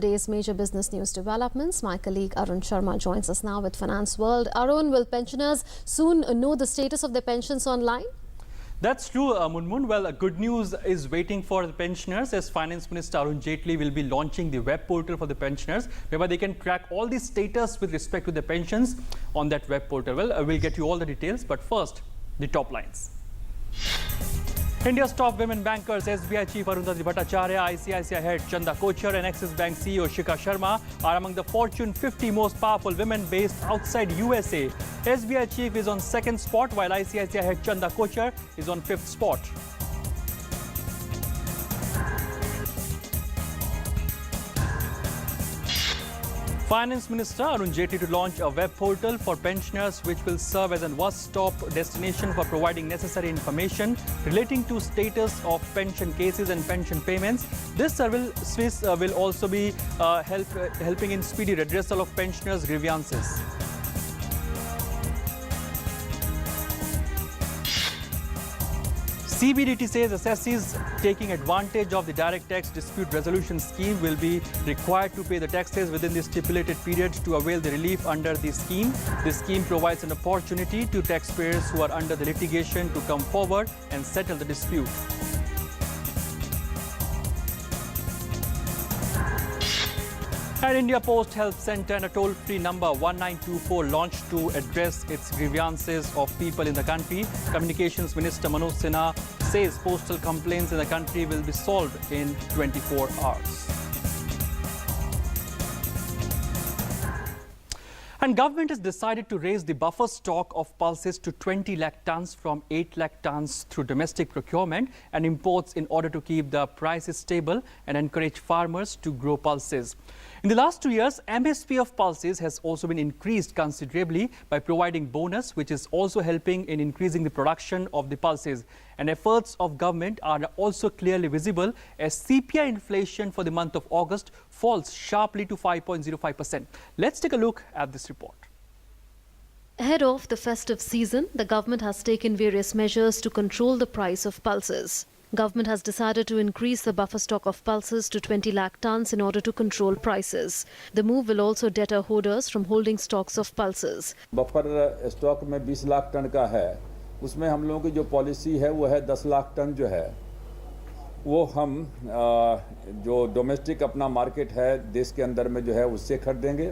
today's major business news developments. My colleague Arun Sharma joins us now with Finance World. Arun, will pensioners soon know the status of their pensions online? That's true, Munmun. Well, good news is waiting for the pensioners, as Finance Minister Arun Jaitley will be launching the web portal for the pensioners, whereby they can track all the status with respect to their pensions on that web portal. Well, we'll get you all the details, but first, the top lines. India's top women bankers, SBI Chief Arundhati Bhattacharya, ICICI head Chanda Kochhar and Axis Bank CEO Shikha Sharma are among the Fortune 50 most powerful women based outside USA. SBI Chief is on second spot, while ICICI head Chanda Kochhar is on fifth spot. Finance Minister Arun Jaitley to launch a web portal for pensioners which will serve as a one-stop destination for providing necessary information relating to status of pension cases and pension payments. This service will also be helping in speedy redressal of pensioners' grievances. CBDT says assessees taking advantage of the direct tax dispute resolution scheme will be required to pay the taxes within the stipulated period to avail the relief under the scheme. The scheme provides an opportunity to taxpayers who are under the litigation to come forward and settle the dispute. At India Post Help Centre and a toll-free number 1924 launched to address its grievances of people in the country. Communications Minister Manoj Sinha says postal complaints in the country will be solved in 24 hours. And government has decided to raise the buffer stock of pulses to 20 lakh tons from 8 lakh tons through domestic procurement and imports in order to keep the prices stable and encourage farmers to grow pulses. In the last 2 years, MSP of pulses has also been increased considerably by providing bonus, which is also helping in increasing the production of the pulses. And efforts of government are also clearly visible as CPI inflation for the month of August falls sharply to 5.05%. Let's take a look at this report. Ahead of the festive season, the government has taken various measures to control the price of pulses. Government has decided to increase the buffer stock of pulses to 20 lakh tons in order to control prices. The move will also deter hoarders from holding stocks of pulses. Buffer stock में 20 lakh ton का है, उसमें हम लोगों की जो policy है वो है 10 लाख टन जो है वो हम जो डोमेस्टिक अपना मार्केट है देश के अंदर में जो है उससे खरीदेंगे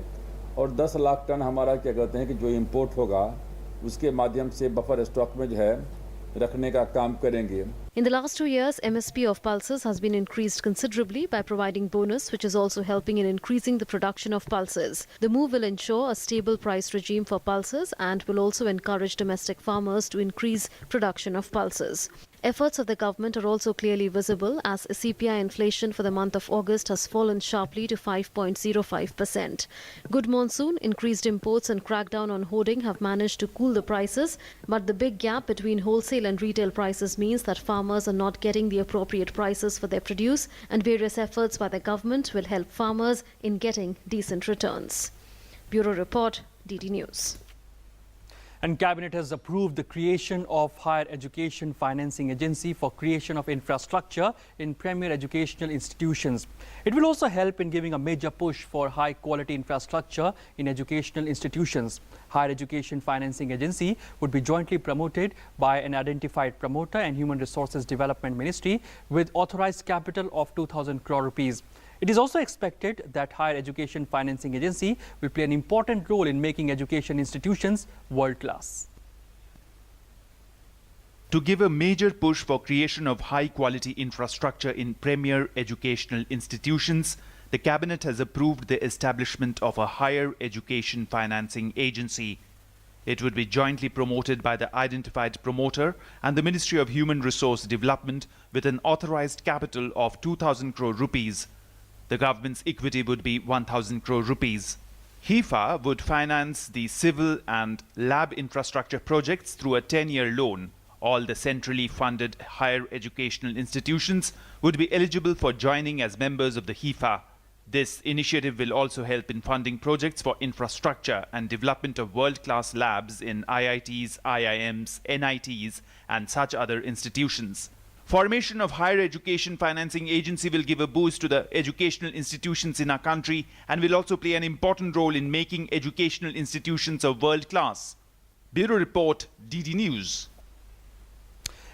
और 10 लाख टन हमारा क्या कहते हैं कि जो इंपोर्ट होगा उसके माध्यम से बफर स्टॉक में जो है रखने का काम करेंगे. In the last 2 years, MSP of pulses has been increased considerably by providing bonus, which is also helping in increasing the production of pulses. The move will ensure a stable price regime for pulses and will also encourage domestic farmers to increase production of pulses. Efforts of the government are also clearly visible as CPI inflation for the month of August has fallen sharply to 5.05%. Good monsoon, increased imports and crackdown on hoarding have managed to cool the prices, but the big gap between wholesale and retail prices means that farmers are not getting the appropriate prices for their produce, and various efforts by the government will help farmers in getting decent returns. Bureau Report, DD News. And Cabinet has approved the creation of Higher Education Financing Agency for creation of infrastructure in premier educational institutions. It will also help in giving a major push for high-quality infrastructure in educational institutions. Higher Education Financing Agency would be jointly promoted by an identified promoter and Human Resources Development Ministry with authorized capital of 2,000 crore rupees. It is also expected that Higher Education Financing Agency will play an important role in making education institutions world-class. To give a major push for creation of high-quality infrastructure in premier educational institutions, the Cabinet has approved the establishment of a Higher Education Financing Agency. It would be jointly promoted by the identified promoter and the Ministry of Human Resource Development with an authorized capital of 2,000 crore rupees. The government's equity would be 1,000 crore rupees. HIFA would finance the civil and lab infrastructure projects through a 10-year loan. All the centrally funded higher educational institutions would be eligible for joining as members of the HIFA. This initiative will also help in funding projects for infrastructure and development of world-class labs in IITs, IIMs, NITs and such other institutions. Formation of Higher Education Financing Agency will give a boost to the educational institutions in our country and will also play an important role in making educational institutions of world class. Bureau Report, DD News.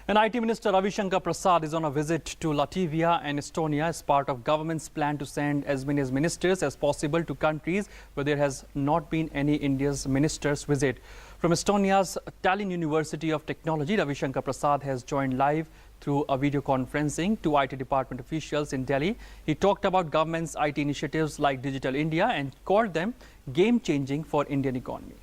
And IT Minister Ravi Shankar Prasar is on a visit to Latvia and Estonia as part of government's plan to send as many ministers as possible to countries where there has not been any India's ministers visit. From Estonia's Tallinn University of Technology, Ravi Shankar Prasad has joined live through a video conferencing to IT department officials in Delhi. He talked about government's IT initiatives like Digital India and called them game-changing for Indian economy.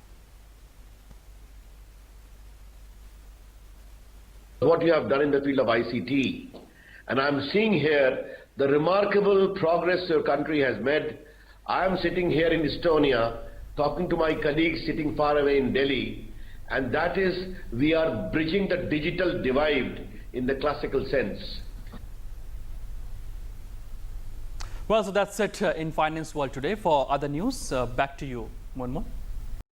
What you have done in the field of ICT, and I'm seeing here the remarkable progress your country has made. I am sitting here in Estonia talking to my colleagues sitting far away in Delhi, and that is, we are bridging the digital divide in the classical sense. Well, so that's it in Finance World today. For other news, back to you, Monmon.